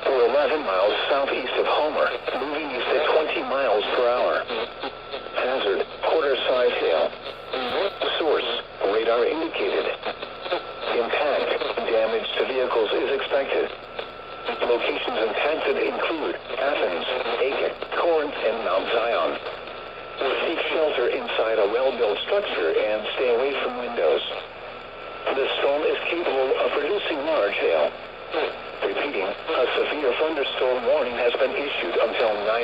We're 11 miles southeast of Homer, moving east at 20 miles per hour. Hazard, quarter-size hail. Source, radar indicated. Impact, damage to vehicles is expected. Locations impacted include Athens, Aiken, Corinth, and Mount Zion. Seek shelter inside a well-built structure and stay away from windows. The storm is capable of producing large hail. Repeating, a severe thunderstorm warning has been issued until 9